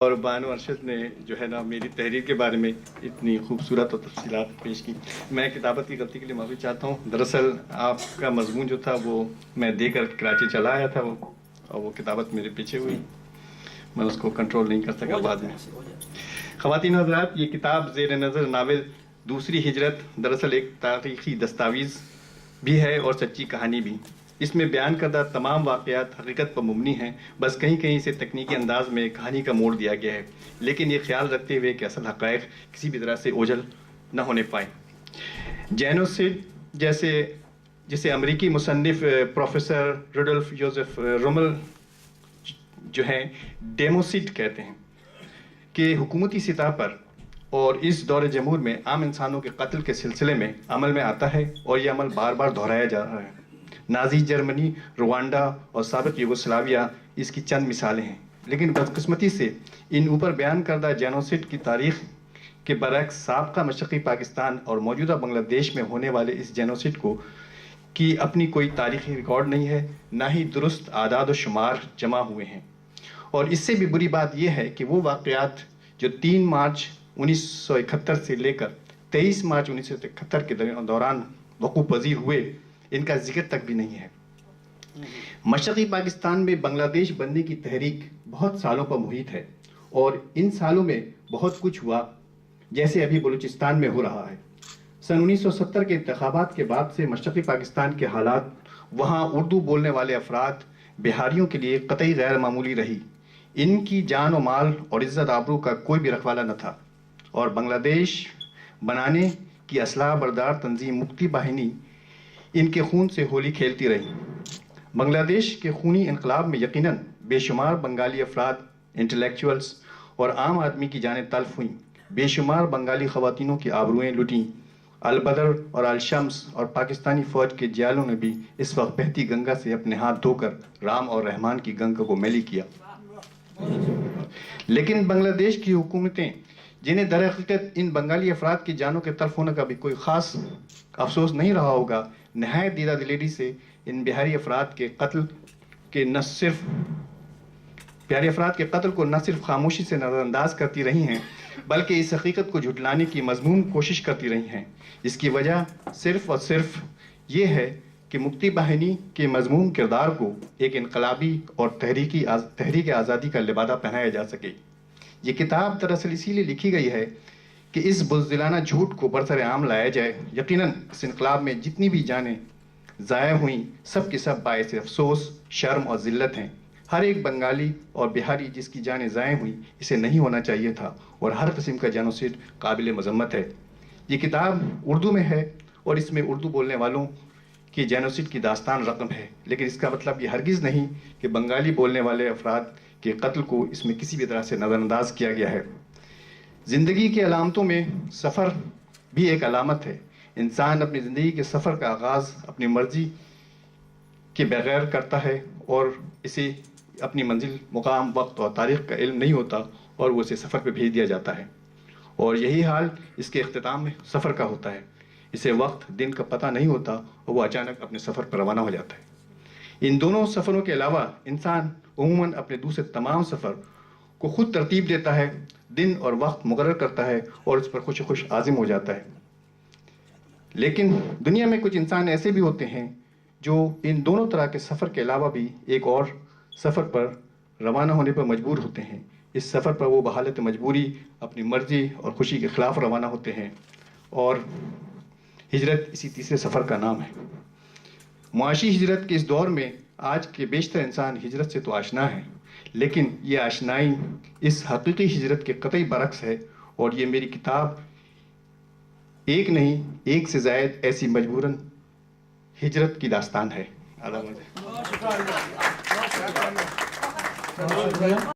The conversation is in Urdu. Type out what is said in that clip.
اور بانو ارشد نے جو ہے نا میری تحریر کے بارے میں اتنی خوبصورت اور تفصیلات پیش کی. میں کتابت کی غلطی کے لیے معافی چاہتا ہوں. دراصل آپ کا مضمون جو تھا وہ میں دے کر کراچی چلا آیا تھا اور وہ کتابت میرے پیچھے ہوئی. میں اس کو کنٹرول نہیں کر سکا بعد میں. خواتین و حضرات، یہ کتاب زیر نظر ناول دوسری ہجرت دراصل ایک تاریخی دستاویز بھی ہے اور سچی کہانی بھی. اس میں بیان کردہ تمام واقعات حقیقت پر مبنی ہیں، بس کہیں کہیں اسے تکنیکی انداز میں کہانی کا موڑ دیا گیا ہے، لیکن یہ خیال رکھتے ہوئے کہ اصل حقائق کسی بھی طرح سے اوجھل نہ ہونے پائیں. جینوسائڈ جسے امریکی مصنف پروفیسر روڈولف یوزف رومل جو ہیں ڈیموسائڈ کہتے ہیں کہ حکومتی سطح پر اور اس دور جمہور میں عام انسانوں کے قتل کے سلسلے میں عمل میں آتا ہے، اور یہ عمل بار بار دہرایا جا رہا ہے. نازی جرمنی، روانڈا اور سابق یوگوسلاویہ اس کی چند مثالیں ہیں، لیکن بدقسمتی سے ان اوپر بیان کردہ جینوسائڈ کی تاریخ کے برعکس سابقہ مشرقی پاکستان اور موجودہ بنگلہ دیش میں ہونے والے اس جینوسائڈ کی اپنی کوئی تاریخی ریکارڈ نہیں ہے، نہ ہی درست اعداد و شمار جمع ہوئے ہیں. اور اس سے بھی بری بات یہ ہے کہ وہ واقعات جو 3 مارچ 1971 سے لے کر 23 مارچ 1971 کے دوران وقوع پذیر ہوئے، ان کا ذکر تک بھی نہیں ہے. مشرقی پاکستان میں بنگلہ دیش بننے کی تحریک بہت سالوں پر محیط ہے، اور ان سالوں میں بہت کچھ ہوا، جیسے ابھی بلوچستان میں ہو رہا ہے. سن 1970 کے انتخابات کے بعد سے مشرقی پاکستان کے حالات وہاں اردو بولنے والے افراد بہاریوں کے لیے قطعی غیر معمولی رہی. ان کی جان و مال اور عزت آبرو کا کوئی بھی رکھوالا نہ تھا، اور بنگلہ دیش بنانے کی اصلاح بردار تنظیم مکتی باہنی ان کے خون سے ہولی کھیلتی رہی. بنگلہ دیش کے خونی انقلاب میں یقیناً بے شمار بنگالی افراد، انٹلیکچوئلز اور عام آدمی کی جانیں تلف ہوئیں. بے شمار بنگالی خواتینوں کی آبروئیں لٹیں. البدر اور الشمس اور پاکستانی فوج کے جیالوں نے بھی اس وقت بہتی گنگا سے اپنے ہاتھ دھو کر رام اور رحمان کی گنگا کو میلی کیا. لیکن بنگلہ دیش کی حکومتیں، جنہیں در حقیقت ان بنگالی افراد کی جانوں کے تلف ہونے کا بھی کوئی خاص افسوس نہیں رہا ہوگا، نہایت دیدہ دلیری سے ان بہاری افراد کے قتل کو نہ صرف خاموشی سے نظر انداز کرتی رہی ہیں، بلکہ اس حقیقت کو جھٹلانے کی مضمون کوشش کرتی رہی ہیں. اس کی وجہ صرف اور صرف یہ ہے کہ مکتی باہنی کے مضمون کردار کو ایک انقلابی اور تحریک آزادی کا لبادہ پہنایا جا سکے. یہ کتاب دراصل اسی لیے لکھی گئی ہے کہ اس بزدلانہ جھوٹ کو برسر عام لایا جائے. یقیناً اس انقلاب میں جتنی بھی جانیں ضائع ہوئیں، سب کے سب باعث افسوس، شرم اور ذلت ہیں. ہر ایک بنگالی اور بہاری جس کی جانیں ضائع ہوئیں، اسے نہیں ہونا چاہیے تھا، اور ہر قسم کا جینوسائڈ قابل مذمت ہے. یہ کتاب اردو میں ہے، اور اس میں اردو بولنے والوں کی جینوسائڈ کی داستان رقم ہے، لیکن اس کا مطلب یہ ہرگز نہیں کہ بنگالی بولنے والے افراد کے قتل کو اس میں کسی بھی طرح سے نظر انداز کیا گیا ہے. زندگی کی علامتوں میں سفر بھی ایک علامت ہے. انسان اپنی زندگی کے سفر کا آغاز اپنی مرضی کے بغیر کرتا ہے، اور اسے اپنی منزل، مقام، وقت اور تاریخ کا علم نہیں ہوتا، اور وہ اسے سفر پہ بھیج دیا جاتا ہے. اور یہی حال اس کے اختتام میں سفر کا ہوتا ہے. اسے وقت، دن کا پتہ نہیں ہوتا، اور وہ اچانک اپنے سفر پر روانہ ہو جاتا ہے. ان دونوں سفروں کے علاوہ انسان عموماً اپنے دوسرے تمام سفر کو خود ترتیب دیتا ہے، دن اور وقت مقرر کرتا ہے، اور اس پر خوش عازم ہو جاتا ہے. لیکن دنیا میں کچھ انسان ایسے بھی ہوتے ہیں جو ان دونوں طرح کے سفر کے علاوہ بھی ایک اور سفر پر روانہ ہونے پر مجبور ہوتے ہیں. اس سفر پر وہ بحالت مجبوری اپنی مرضی اور خوشی کے خلاف روانہ ہوتے ہیں، اور ہجرت اسی تیسرے سفر کا نام ہے. معاشی ہجرت کے اس دور میں آج کے بیشتر انسان ہجرت سے تو آشنا ہیں، لیکن یہ آشنائی اس حقیقی ہجرت کے قطعی برعکس ہے. اور یہ میری کتاب ایک نہیں، ایک سے زائد ایسی مجبوراً ہجرت کی داستان ہے.